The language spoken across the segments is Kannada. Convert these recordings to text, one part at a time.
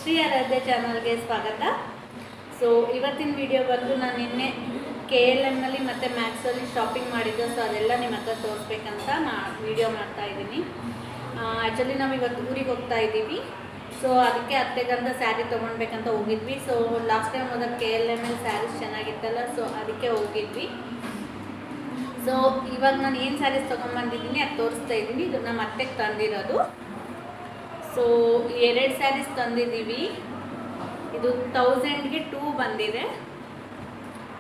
ಶ್ರೀ ಆರಾಧ್ಯ ಚಾನಲ್ಗೆ ಸ್ವಾಗತ. ಸೊ ಇವತ್ತಿನ ವಿಡಿಯೋ ಬಂದು ನಾನು ನಿನ್ನೆ KLM ನಲ್ಲಿ ಮತ್ತು ಮ್ಯಾಕ್ಸಲ್ಲಿ ಶಾಪಿಂಗ್ ಮಾಡಿದ್ದು. ಸೊ ಅದೆಲ್ಲ ನಿಮ್ಮ ಹತ್ರ ತೋರಿಸ್ಬೇಕಂತ ವಿಡಿಯೋ ಮಾಡ್ತಾ ಇದ್ದೀನಿ. ಆ್ಯಕ್ಚುಲಿ ನಾವು ಇವತ್ತು ಊರಿಗೆ ಹೋಗ್ತಾ ಇದ್ದೀವಿ. ಸೊ ಅದಕ್ಕೆ ಅತ್ತೆಗಂತ ಸ್ಯಾರಿ ತೊಗೊಳ್ಬೇಕಂತ ಹೋಗಿದ್ವಿ. ಸೊ ಲಾಸ್ಟ್ ಟೈಮ್ ಹೋದಾಗ KLM ಸ್ಯಾರೀಸ್ ಚೆನ್ನಾಗಿತ್ತಲ್ಲ, ಸೊ ಅದಕ್ಕೆ ಹೋಗಿದ್ವಿ. ಸೊ ಇವಾಗ ನಾನು ಏನು ಸ್ಯಾರೀಸ್ ತೊಗೊಂಬಂದಿದ್ದೀನಿ ಅದು ತೋರಿಸ್ತಾ ಇದ್ದೀನಿ. ಇದು ನಮ್ಮ ಅತ್ತೆಗೆ ತಂದಿರೋದು. ಸೊ 2 ಸ್ಯಾರೀಸ್ ತಂದಿದ್ದೀವಿ. ಇದು 1000ಗೆ 2 ಬಂದಿದೆ.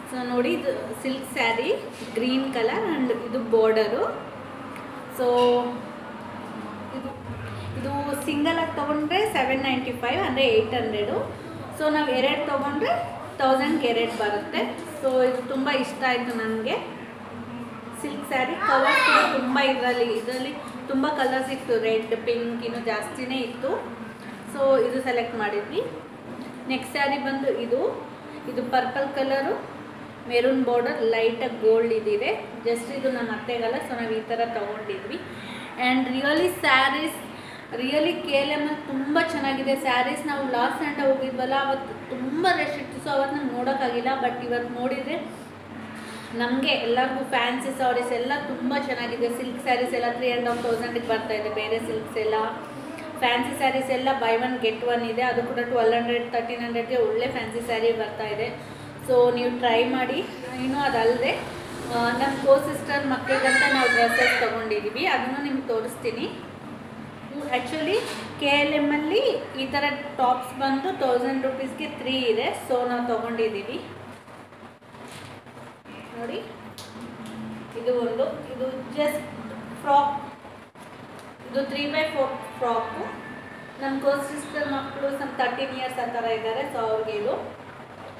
ಸೊ ನೋಡಿ, ಇದು silk sari green colour and ಇದು ಬಾರ್ಡರು. ಸೊ ಇದು ಸಿಂಗಲಾಗಿ ತೊಗೊಂಡ್ರೆ 795 ಅಂದರೆ 800. ಸೊ ನಾವು 2 ತೊಗೊಂಡ್ರೆ 1000ಗೆ 2 ಬರುತ್ತೆ. ಸೊ ಇದು ತುಂಬ ಇಷ್ಟ ಆಯಿತು ನನಗೆ. ಸಿಲ್ಕ್ ಸ್ಯಾರಿ ಕಲರ್ ಕೂಡ ತುಂಬ ಇದರಲ್ಲಿ ತುಂಬ ಕಲರ್ಸ್ ಇತ್ತು. ರೆಡ್, ಪಿಂಕ್ ಇನ್ನೂ ಜಾಸ್ತಿನೇ ಇತ್ತು. ಸೊ ಇದು ಸೆಲೆಕ್ಟ್ ಮಾಡಿದ್ವಿ. ನೆಕ್ಸ್ಟ್ ಸ್ಯಾರಿ ಬಂದು ಇದು ಪರ್ಪಲ್ ಕಲರು, ಮೆರೂನ್ ಬಾರ್ಡರ್, ಲೈಟಾಗಿ ಗೋಲ್ಡ್ ಇದಿದೆ. ಜಸ್ಟ್ ಇದು ನಮ್ಮ ಅತ್ತೆಗಲ್ಲ, ಸೊ ನಾವು ಈ ಥರ ತೊಗೊಂಡಿದ್ವಿ. ಆ್ಯಂಡ್ ರಿಯಲಿ KLM ತುಂಬ ಚೆನ್ನಾಗಿದೆ ಸ್ಯಾರೀಸ್. ನಾವು ಲಾಸ್ಟ್ ಸಂಡೇ ಹೋಗಿದ್ವಲ್ಲ, ಅವತ್ತು ತುಂಬ ರಶ್ ಇತ್ತು. ಸೊ ಅವತ್ತು ನಮ್ಗೆ ನೋಡೋಕ್ಕಾಗಿಲ್ಲ. ಬಟ್ ಇವತ್ತು ನೋಡಿದರೆ ನಮಗೆ ಎಲ್ಲರಿಗೂ ಫ್ಯಾನ್ಸಿ ಸ್ಯಾರೀಸ್ ಎಲ್ಲ ತುಂಬ ಚೆನ್ನಾಗಿದೆ. ಸಿಲ್ಕ್ ಸ್ಯಾರೀಸ್ ಎಲ್ಲ 3,500ಗೆ ಬರ್ತಾಯಿದೆ. ಬೇರೆ ಸಿಲ್ಕ್ಸ್ ಎಲ್ಲ, ಫ್ಯಾನ್ಸಿ ಸ್ಯಾರೀಸ್ ಎಲ್ಲ ಬೈ 1 get 1 ಇದೆ. ಅದು ಕೂಡ 1200 1300ಗೆ ಒಳ್ಳೆ ಫ್ಯಾನ್ಸಿ ಸ್ಯಾರಿ ಬರ್ತಾಯಿದೆ. ಸೊ ನೀವು ಟ್ರೈ ಮಾಡಿ. ಇನ್ನೂ ಅದಲ್ಲದೆ ನಮ್ಮ ಸಿಸ್ಟರ್ ಮಕ್ಕಳಿಗಂತ ನಾವು ಡ್ರೆಸ್ಸಸ್ ತೊಗೊಂಡಿದ್ದೀವಿ. ಅದನ್ನು ನಿಮ್ಗೆ ತೋರಿಸ್ತೀನಿ. ಆ್ಯಕ್ಚುಲಿ KLM ಈ ಥರ ಟಾಪ್ಸ್ ಬಂದು 1000 ರೂಪೀಸ್ಗೆ 3 ಇದೆ. ಸೊ ನಾವು ತೊಗೊಂಡಿದ್ದೀವಿ. ನೋಡಿ, ಇದು ಜಸ್ಟ್ ಫ್ರಾಕ್. ಇದು 3x4 ಫ್ರಾಕು. ನಮ್ಮ ಸಿಸ್ಟರ್ ಮಕ್ಕಳು ಸಮ್ 13 ಇಯರ್ಸ್ ಆ ಥರ ಇದ್ದಾರೆ. ಸೊ ಅವ್ರಿಗೆ ಇದು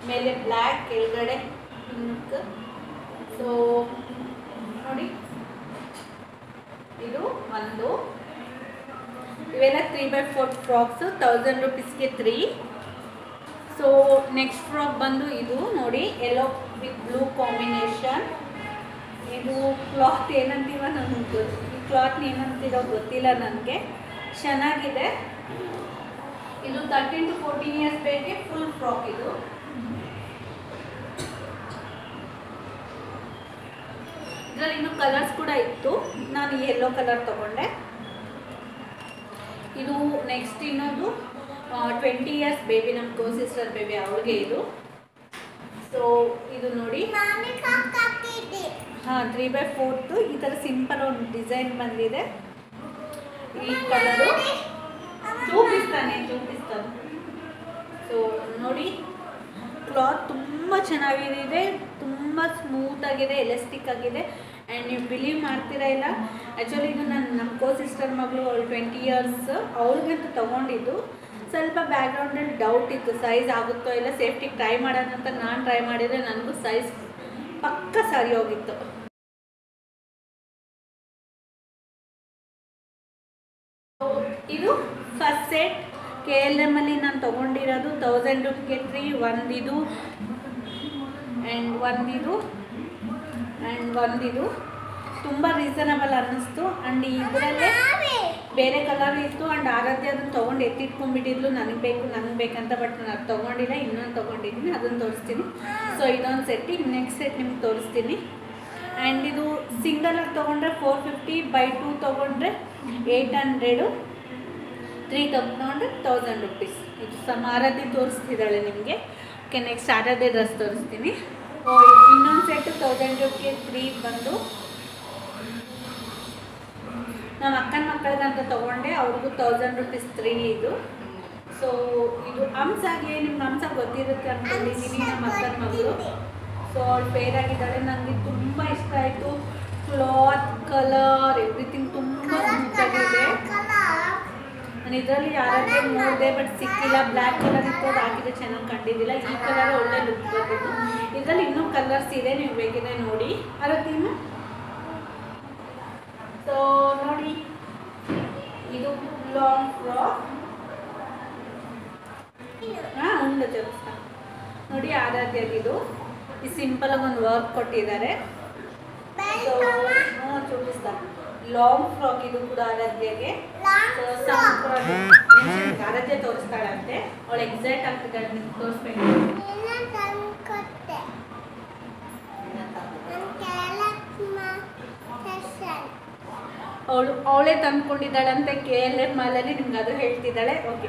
ಮೇಲೆ ಬ್ಲ್ಯಾಕ್, ಕೆಳಗಡೆ ಪಿಂಕ್. ಸೊ ನೋಡಿ, ಇದು ಇವೆಲ್ಲ 3x4 ಫ್ರಾಕ್ಸು 1000 ರೂಪೀಸ್ಗೆ 3. ಸೊ ನೆಕ್ಸ್ಟ್ ಫ್ರಾಕ್ ಬಂದು ಇದು ನೋಡಿ, ಯೆಲ್ಲೋ ವಿತ್ ಬ್ಲೂ ಕಾಂಬಿನೇಷನ್. ಇದು ಕ್ಲಾತ್ ಏನಂತೀವ ನನಗೆ ಈ ಕ್ಲಾತ್ ಏನಂತಿರೋ ಗೊತ್ತಿಲ್ಲ ನನಗೆ. ಚೆನ್ನಾಗಿದೆ. ಇದು 13 to 14 ಇಯರ್ಸ್ ಬೇಗೆ ಫುಲ್ ಫ್ರಾಕ್. ಇದು ಇದರಲ್ಲಿ ಇನ್ನೂ ಕಲರ್ಸ್ ಕೂಡ ಇತ್ತು. ನಾನು ಯೆಲ್ಲೋ ಕಲರ್ ತೊಗೊಂಡೆ. ಇದು ನೆಕ್ಸ್ಟ್ ಇನ್ನೊಂದು 20 ಇಯರ್ಸ್ ಬೇಬಿ, ನಮ್ಮ ಸಿಸ್ಟರ್ ಬೇಬಿ, ಅವ್ರಿಗೆ ಇದು. ಸೊ ಇದು ನೋಡಿ, 3x4 ಈ ಥರ ಸಿಂಪಲ್ ಒಂದು ಡಿಸೈನ್ ಬಂದಿದೆ. ಈ ಕಲರು ಚೂಪಿಸ್ತಾನೆ. ಸೊ ನೋಡಿ, ಕ್ಲಾತ್ ತುಂಬ ಚೆನ್ನಾಗಿದೆ, ತುಂಬ ಸ್ಮೂತಾಗಿದೆ, ಎಲಾಸ್ಟಿಕ್ ಆಗಿದೆ. ಆ್ಯಂಡ್ ನೀವು ಬಿಲೀವ್ ಮಾಡ್ತೀರಾ ಇಲ್ಲ, ಆ್ಯಕ್ಚುಲಿ ಇದು ನಮ್ಮ ಸಿಸ್ಟರ್ ಮಗಳು, ಅವಳು 20 ಇಯರ್ಸ್, ಅವ್ರಿಗಂತೂ ತೊಗೊಂಡಿದ್ದು. ಸ್ವಲ್ಪ ಬ್ಯಾಕ್ಗ್ರೌಂಡಲ್ಲಿ ಡೌಟ್ ಇತ್ತು, ಸೈಜ್ ಆಗುತ್ತೋ ಇಲ್ಲ, ಸೇಫ್ಟಿಗೆ ಟ್ರೈ ಮಾಡೋಣ ಅಂತ ನಾನು ಟ್ರೈ ಮಾಡಿದರೆ ನನಗೂ ಸೈಜ್ ಪಕ್ಕ ಸರಿ ಹೋಗಿತ್ತು. ಇದು ಫಸ್ಟ್ ಸೆಟ್ KLM ನಾನು ತೊಗೊಂಡಿರೋದು 1000 ರೂಪಾಯಿಗೆ 3. ಒಂದಿದು ಆ್ಯಂಡ್ ಒಂದಿದು ತುಂಬ ರೀಸನಬಲ್ ಅನ್ನಿಸ್ತು. ಆ್ಯಂಡ್ ಇದರಲ್ಲೇ ಬೇರೆ ಕಲರ್ ಇತ್ತು. ಆ್ಯಂಡ್ ಆರಾಧ್ಯ ಅದನ್ನು ತೊಗೊಂಡು ಎತ್ತಿಟ್ಕೊಂಡ್ಬಿಟ್ಟಿದ್ಲು, ನನಗೆ ಬೇಕಂತ. ಬಟ್ ನಾನು ಅದು ತೊಗೊಂಡಿಲ್ಲ, ಇನ್ನೊಂದು ತೊಗೊಂಡಿದ್ದೀನಿ, ಅದನ್ನು ತೋರಿಸ್ತೀನಿ. ಸೊ ಇದೊಂದು ಸೆಟ್ಟಿಗೆ ನೆಕ್ಸ್ಟ್ ಸೆಟ್ ನಿಮ್ಗೆ ತೋರಿಸ್ತೀನಿ. ಆ್ಯಂಡ್ ಇದು ಸಿಂಗಲಾಗಿ ತೊಗೊಂಡ್ರೆ 450, ಬೈ 2 ತೊಗೊಂಡ್ರೆ 800, 3 ತೊಗೊಂಡ್ರೆ 1000 ರೂಪೀಸ್. ಇದು ಆರಾಧ್ಯ ತೋರಿಸ್ತಿದ್ದಾಳೆ ನಿಮಗೆ. ಓಕೆ, ನೆಕ್ಸ್ಟ್ ಆರಾಧ್ಯ ಡ್ರೆಸ್ ತೋರಿಸ್ತೀನಿ. ಇನ್ನೊಂದು ಸೆಟ್ಟು 1000 ರೂಪಾಯಿಗೆ 3 ಬಂದು ನಮ್ಮ ಅಕ್ಕನ ಮಕ್ಕಳಿಗಂತ ತೊಗೊಂಡೆ. ಅವ್ರಿಗೂ 1000 ರೂಪೀಸ್ 3 ಇದು. ಸೊ ಇದು ಹಂಸಾಗೆ, ನಿಮ್ಗೆ ಹಂಸ ಗೊತ್ತಿರುತ್ತೆ ಅಂದ್ಕೊಂಡಿದ್ದೀನಿ, ನಮ್ಮ ಅಕ್ಕನ ಮಗಳು. ಸೊ ಅವಳು ಫೇರ್ ಆಗಿದ್ದಾಳೆ. ನನಗೆ ತುಂಬ ಇಷ್ಟ ಆಯಿತು. ಕ್ಲಾತ್, ಕಲರ್, ಎವ್ರಿಥಿಂಗ್ ತುಂಬ ಸ್ಮೂತಾಗಿದೆ. ನಾನು ಇದರಲ್ಲಿ ಯಾರಾದ್ರೂ ನೋಡಿದೆ, ಬಟ್ ಸಿಕ್ಕಿಲ್ಲ. ಬ್ಲ್ಯಾಕ್ ಕಲರ್ ಇತ್ತು, ಅದು ಹಾಕಿದ್ರೆ ಚೆನ್ನಾಗಿ ಕಂಡಿದ್ದಿಲ್ಲ. ಈ ಕಲರ್ ಒಳ್ಳೆ ಲುಕ್ ಬರ್ತಿತ್ತು. ಇದರಲ್ಲಿ ಇನ್ನೂ ಕಲರ್ಸ್ ಇದೆ, ನೀವು ಬೇಕಿದೆ ನೋಡಿ. ಅರತ್ತೀನು. ಸೊ ನೋಡಿ, ಇದು ಲಾಂಗ್ ಫ್ರಾಕ್. ಉಂಡು ಜೋಸ್ತ ನೋಡಿ, ಆರಾಧ್ಯಾಗಿದು ಈ ಸಿಂಪಲಾಗಿ ಒಂದು ವರ್ಕ್ ಕೊಟ್ಟಿದ್ದಾರೆ. ಸೊ ಚೂಪಿಸ್ತಾರೆ. ಲಾಂಗ್ ಫ್ರಾಕ್ ಇದು ಕೂಡ ಆರಾಧ್ಯಗೆ. ಆರಾಧ್ಯ ತೋರಿಸ್ತಾಳಂತೆ, ಅವಳು ಎಕ್ಸೈಟ್ ಆಗ್ತಿದ್ದಾಳೆ ನಿಮ್ಗೆ ತೋರಿಸ್ಬೇಕು. ಅವಳೇ ತಂದ್ಕೊಂಡಿದ್ದಾಳಂತೆ KLM ಮಾಲಲ್ಲಿ, ನಿಮ್ಗೆ ಅದು ಹೇಳ್ತಿದ್ದಾಳೆ. ಓಕೆ,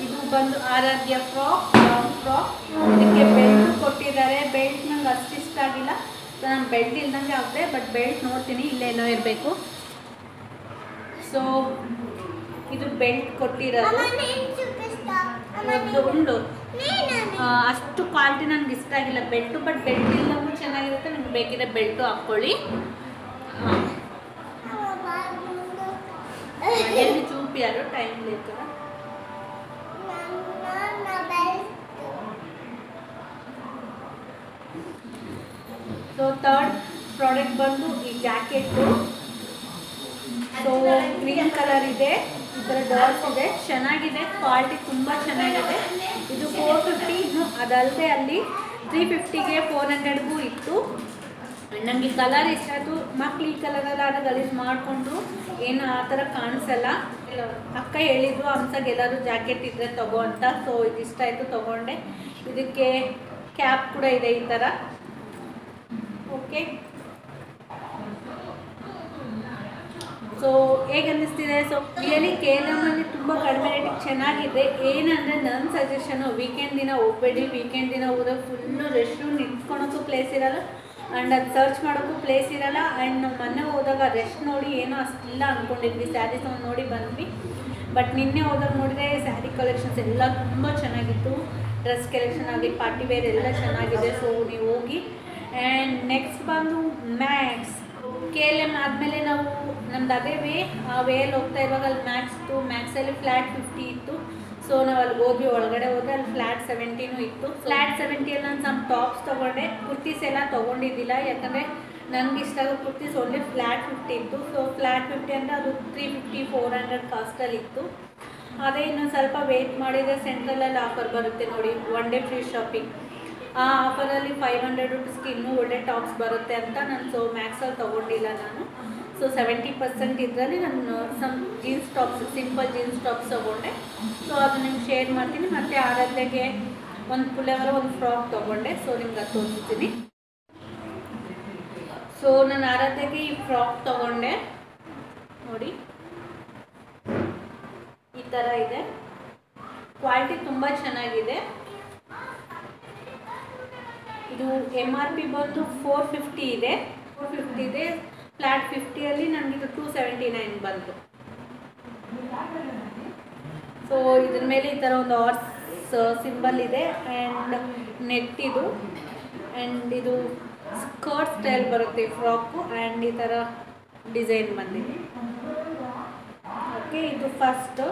ಇದು ಬಂದು ಆರಾಧ್ಯ ಫ್ರಾಕ್, ಲಾಂಗ್ ಫ್ರಾಕ್. ಇದಕ್ಕೆ ಬೆಲ್ಟ್ ಕೊಟ್ಟಿದ್ದಾರೆ. ಬೆಲ್ಟ್ ನಂಗೆ ಅಷ್ಟು ಇಷ್ಟ ಆಗಿಲ್ಲ, ಸೊ ನಾನು ಬೆಲ್ಟ್ ಇಲ್ದಂಗೆ ಆಗಿದೆ. ಬಟ್ ಬೆಲ್ಟ್ ನೋಡ್ತೀನಿ ಇಲ್ಲೇನೋ ಇರಬೇಕು. ಸೊ ಇದು ಬೆಲ್ಟ್ ಕೊಟ್ಟಿರೋದು ಉಂಡು. ಅಷ್ಟು ಕ್ವಾಲಿಟಿ ನನಗೆ ಇಷ್ಟ ಆಗಿಲ್ಲ ಬೆಲ್ಟು. ಬಟ್ ಬೆಲ್ಟ್ ಇಲ್ಲವೂ ಚೆನ್ನಾಗಿರುತ್ತೆ, ನಿಮ್ಗೆ ಬೇಕಿದ್ರೆ ಬೆಲ್ಟು ಹಾಕ್ಕೊಳ್ಳಿ. ಎಲ್ಲಿ ಚೂಪಿ ಯಾರು ಟೈಮ್ ಬೇಕು. ಸೊ ಥರ್ಡ್ ಪ್ರಾಡಕ್ಟ್ ಬಂದು ಈ ಜಾಕೆಟು. ಸೊ ಗ್ರೀನ್ ಕಲರ್ ಇದೆ, ಈ ಥರ ಡಾಟ್ಸ್ ಇದೆ, ಚೆನ್ನಾಗಿದೆ, ಕ್ವಾಲಿಟಿ ತುಂಬ ಚೆನ್ನಾಗಿದೆ. ಇದು 450. ಅದಲ್ಲದೆ ಅಲ್ಲಿ 350ಗೆ 400ಗೂ ಇತ್ತು. ನನಗೆ ಕಲರ್ ಇಷ್ಟ ಆಯಿತು. ಮಕ್ಳು ಈ ಕಲರೆಲ್ಲ ಗಲೀಜು ಮಾಡಿಕೊಂಡು ಏನು ಆ ಥರ ಕಾಣಿಸಲ್ಲ. ಅಕ್ಕ ಹೇಳಿದ್ರು ಹಂಸಾಗೆ ಎಲ್ಲರೂ ಜಾಕೆಟ್ ಇದ್ದರೆ ತಗೋ ಅಂತ. ಸೊ ಇದು ಇಷ್ಟ ಆಯಿತು, ತೊಗೊಂಡೆ. ಇದಕ್ಕೆ ಕ್ಯಾಪ್ ಕೂಡ ಇದೆ ಈ ಥರ. ಓಕೆ, ಸೊ ಹೇಗೆ ಅನ್ನಿಸ್ತಿದೆ? ಸೊ ರಿಯಲಿ KLMಲ್ಲಿ ತುಂಬ ಕಡಿಮೆ ರೇಟಿಗೆ ಚೆನ್ನಾಗಿದೆ. ಏನಂದರೆ ನನ್ನ ಸಜೆಷನು, ವೀಕೆಂಡ್ ದಿನ ಹೋಗ್ಬೇಡಿ. ವೀಕೆಂಡ್ ದಿನ ಹೋದ್ರೆ ಫುಲ್ಲು ರಶ್ಶು, ನಿಂತ್ಕೊಳೋಕ್ಕೂ ಪ್ಲೇಸ್ ಇರೋಲ್ಲ, ಆ್ಯಂಡ್ ಅದು ಸರ್ಚ್ ಮಾಡೋಕ್ಕೂ ಪ್ಲೇಸ್ ಇರೋಲ್ಲ. ಆ್ಯಂಡ್ ನಾವು ಮೊನ್ನೆ ಹೋದಾಗ ರೆಸ್ಟ್ ನೋಡಿ ಏನೋ ಅಷ್ಟಿಲ್ಲ ಅಂದ್ಕೊಂಡಿದ್ವಿ, ಸ್ಯಾರೀಸ್ ಒಂದು ನೋಡಿ ಬಂದ್ವಿ. ಬಟ್ ನಿನ್ನೆ ಹೋದಾಗ ನೋಡಿದರೆ ಸ್ಯಾರಿ ಕಲೆಕ್ಷನ್ಸ್ ಎಲ್ಲ ತುಂಬ ಚೆನ್ನಾಗಿತ್ತು. ಡ್ರೆಸ್ ಕಲೆಕ್ಷನ್ ಆಗಲಿ, ಪಾರ್ಟಿ ವೇರ್ ಎಲ್ಲ ಚೆನ್ನಾಗಿದೆ. ಸೊ ನೀವು ಹೋಗಿ. ಆ್ಯಂಡ್ ನೆಕ್ಸ್ಟ್ ಬಂದು ಮ್ಯಾಕ್ಸ್. KLM ಆದಮೇಲೆ ನಾವು ನಮ್ದು ಅದೇ ಆ ವೇಯಲ್ಲಿ ಹೋಗ್ತಾ ಇರುವಾಗ ಅಲ್ಲಿ ಮ್ಯಾಕ್ಸ್ ಇತ್ತು. ಮ್ಯಾಕ್ಸಲ್ಲಿ ಫ್ಲ್ಯಾಟ್ 50 ಇತ್ತು. ಸೊ ನಾವು ಅಲ್ಲಿ ಹೋದ್ವಿ, ಒಳಗಡೆ ಹೋದರೆ ಅಲ್ಲಿ ಫ್ಲ್ಯಾಟ್ 70 ಇತ್ತು. ಫ್ಲ್ಯಾಟ್ 70ಅಲ್ಲಿ ನಾನು ಸಮ್ ಟಾಪ್ಸ್ ತೊಗೊಂಡೆ. ಕುರ್ತೀಸ್ ಎಲ್ಲ ತೊಗೊಂಡಿದ್ದಿಲ್ಲ, ಯಾಕಂದರೆ ನನಗೆ ಇಷ್ಟ ಆಗೋ ಕುರ್ತೀಸ್ ಓನ್ಲಿ ಫ್ಲ್ಯಾಟ್ 50 ಇತ್ತು. ಸೊ ಫ್ಲ್ಯಾಟ್ 50 ಅಂದರೆ ಅದು 350 400 ಕಾಸ್ಟಲ್ಲಿ ಇತ್ತು. ಅದೇ ಇನ್ನೊಂದು ಸ್ವಲ್ಪ ವೆಯ್ಟ್ ಮಾಡಿದರೆ ಸೆಂಟ್ರಲಲ್ಲಿ ಆಫರ್ ಬರುತ್ತೆ ನೋಡಿ, 1 ಡೇ ಫ್ರೀ ಶಾಪಿಂಗ್. ಆ ಆಫರಲ್ಲಿ 500 ರುಪೀಸ್ಗೆ ಇನ್ನೂ ಒಳ್ಳೆ ಟಾಪ್ಸ್ ಬರುತ್ತೆ ಅಂತ ನಾನು ಸೊ ಮ್ಯಾಕ್ಸಲ್ಲಿ ತೊಗೊಂಡಿಲ್ಲ ನಾನು. ಸೊ 70% ಇದರಲ್ಲಿ ನಾನು some jeans tops, simple jeans tops ತೊಗೊಂಡೆ. ಸೊ ಅದು ನಿಮ್ಗೆ ಶೇರ್ ಮಾಡ್ತೀನಿ. ಮತ್ತು ಆರಾಧ್ಯಗೆ ಒಂದು ಪುಲವರ, ಒಂದು ಫ್ರಾಕ್ ತೊಗೊಂಡೆ. ಸೊ ನಿಮ್ಗೆ ಅದು ತೋರಿಸ್ತೀನಿ. ಸೊ ನಾನು ಆರಾಧ್ಯಗೆ ಈ ಫ್ರಾಕ್ ತೊಗೊಂಡೆ ನೋಡಿ, ಈ ಥರ ಇದೆ. ಕ್ವಾಲಿಟಿ ತುಂಬ ಚೆನ್ನಾಗಿದೆ. ಇದು MRP ಬಂದು 450 ಇದೆ. 450 ಇದೆ. ಫ್ಲ್ಯಾಟ್ 50ಅಲ್ಲಿ ನನಗಿದು 279 ಬಂತು. ಸೊ ಇದ್ರ ಮೇಲೆ ಈ ಥರ ಒಂದು ಹಾರ್ಸ್ ಸಿಂಬಲ್ ಇದೆ. ಆ್ಯಂಡ್ ನೆಟ್ ಇದು. ಆ್ಯಂಡ್ ಇದು ಸ್ಕರ್ಟ್ ಸ್ಟೈಲ್ ಬರುತ್ತೆ ಫ್ರಾಕು. ಆ್ಯಂಡ್ ಈ ಥರ ಡಿಸೈನ್ ಬಂದಿದೆ. ಓಕೆ, ಇದು ಫಸ್ಟು.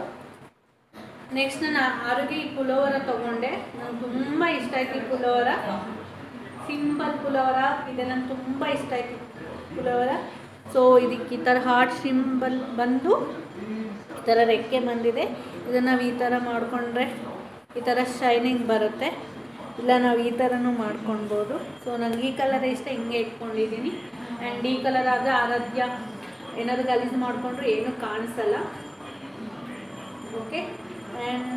ನೆಕ್ಸ್ಟ್ ನಾನು ಆರೋಗ್ಯ ಈ ಪುಲೋವರ ತೊಗೊಂಡೆ. ನನಗೆ ತುಂಬ ಇಷ್ಟ ಆಯ್ತು ಈ ಪುಲೋವರ. ಸಿಂಪಲ್ ಪುಲೋವರ ಇದೆ, ನನಗೆ ತುಂಬ ಇಷ್ಟ ಆಯಿತು ಪುಲೋವರ. ಸೊ ಇದಕ್ಕೆ ಈ ಥರ ಹಾರ್ಟ್ ಸಿಂಬಲ್ ಬಂದು ಈ ಥರ ರೆಕ್ಕೆ ಬಂದಿದೆ. ಇದನ್ನು ನಾವು ಈ ಥರ ಮಾಡಿಕೊಂಡ್ರೆ ಈ ಥರ ಶೈನಿಂಗ್ ಬರುತ್ತೆ. ಇಲ್ಲ ನಾವು ಈ ಥರನೂ ಮಾಡ್ಕೊಳ್ಬೋದು. ಸೊ ನನಗೆ ಈ ಕಲರ್ ಇಷ್ಟ, ಹಿಂಗೆ ಇಟ್ಕೊಂಡಿದ್ದೀನಿ. ಆ್ಯಂಡ್ ಈ ಕಲರ್ ಆದರೆ ಆರಾಧ್ಯ ಏನಾದರೂ ಗಲೀಜು ಮಾಡಿಕೊಂಡ್ರೆ ಏನೂ ಕಾಣಿಸಲ್ಲ. ಓಕೆ, ಆ್ಯಂಡ್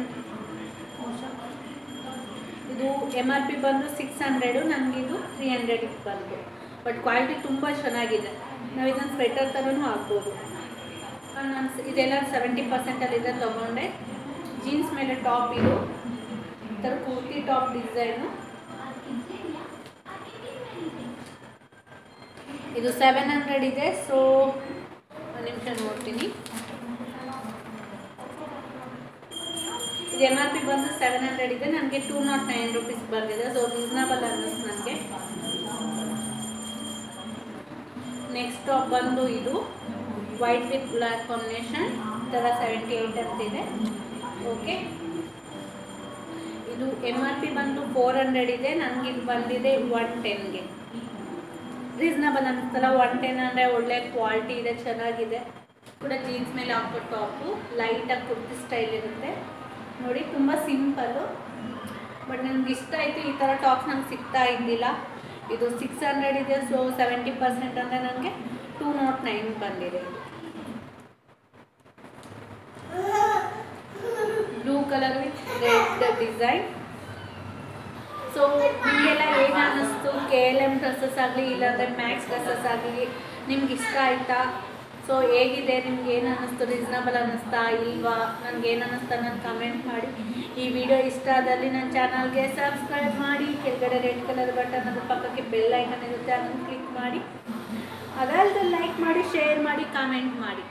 ಇದು MRP ಬಂದು 600, ನನಗಿದು 300 ಬಂತು. ಬಟ್ ಕ್ವಾಲಿಟಿ ತುಂಬ ಚೆನ್ನಾಗಿದೆ. ನಾವು ಇದನ್ನು ಸ್ವೆಟರ್ ಥರನೂ ಹಾಕ್ಬೋದು. ನಾನು ಇದೆಲ್ಲ 70%ಅಲ್ಲಿದೆ ತೊಗೊಂಡೆ. ಜೀನ್ಸ್ ಮೇಲೆ ಟಾಪ್ ಇದು, ಈ ಥರ ಕುರ್ತಿ ಟಾಪ್ ಡಿಸೈನು. ಇದು 700 ಇದೆ. ಸೊ ಒಂದು ನಿಮಿಷ ನೋಡ್ತೀನಿ. ಇದು MRP ಬಂದು 700 ಇದೆ. ನನಗೆ 209 ರುಪೀಸ್ ಬಂದಿದೆ. ಸೊ ರೀಸನಬಲ್ ಅನ್ನಿಸ್ತು ನನಗೆ. ನೆಕ್ಸ್ಟ್ ಟಾಪ್ ಬಂದು ಇದು ವೈಟ್ ವಿತ್ ಬ್ಲ್ಯಾಕ್ ಕಾಂಬಿನೇಷನ್, ಈ ಥರ 78 ಅಂತಿದೆ. ಓಕೆ, ಇದು MRP ಬಂದು 400 ಇದೆ. ನನಗೆ ಇದು ಬಂದಿದೆ 110ಗೆ. ರೀಸನಬಲ್ ಅನ್ನಿಸ್ತಲ್ಲ, 110 ಅಂದರೆ ಒಳ್ಳೆ ಕ್ವಾಲಿಟಿ ಇದೆ, ಚೆನ್ನಾಗಿದೆ. ಕೂಡ ಜೀನ್ಸ್ ಮೇಲೆ ಹಾಕೋ ಟಾಪು, ಲೈಟಾಗಿ ಕುರ್ತಿ ಸ್ಟೈಲ್ ಇರುತ್ತೆ ನೋಡಿ, ತುಂಬ ಸಿಂಪಲ್ಲು. ಬಟ್ ನನಗೆ ಇಷ್ಟ ಆಯಿತು. ಈ ಥರ ಟಾಪ್ಸ್ ನಂಗೆ ಸಿಗ್ತಾ ಇದ್ದಿಲ್ಲ. ಇದು 600 ಇದೆ. ಸೊ 70% ಅಂದರೆ ನನಗೆ 209 ಬಂದಿದೆ. Blue colour with red design. So ನಿಮಗೆಲ್ಲ ಏನು ಅನ್ನಿಸ್ತು? KLM ಡ್ರೆಸ್ಸಸ್ ಆಗಲಿ ಇಲ್ಲಾಂದರೆ ಮ್ಯಾಕ್ಸ್ ಡ್ರೆಸ್ಸಸ್ ಆಗಲಿ ನಿಮ್ಗೆ ಇಷ್ಟ ಆಯಿತಾ? ಸೊ ಹೇಗಿದೆ, ನಿಮ್ಗೆ ಏನು ಅನ್ನಿಸ್ತು? ರೀಸನಬಲ್ ಅನ್ನಿಸ್ತಾ ಇಲ್ವಾ? ನನಗೆ ಏನು ಅನ್ನಿಸ್ತಾ ನಾನು ಕಮೆಂಟ್ ಮಾಡಿ. ಈ ವಿಡಿಯೋ ಇಷ್ಟ ಆದಲ್ಲಿ ನನ್ನ ಚಾನಲ್ಗೆ ಸಬ್ಸ್ಕ್ರೈಬ್ ಮಾಡಿ. ಕೆಳಗಡೆ ರೆಡ್ ಕಲರ್ ಬಟನ್ ಅದ್ರ ಪಕ್ಕಕ್ಕೆ ಬೆಲ್ ಐಕನ್ ಇರುತ್ತೆ, ಅದನ್ನು ಕ್ಲಿಕ್ ಮಾಡಿ. ಅದಲ್ಲದೆ ಲೈಕ್ ಮಾಡಿ, ಶೇರ್ ಮಾಡಿ, ಕಾಮೆಂಟ್ ಮಾಡಿ.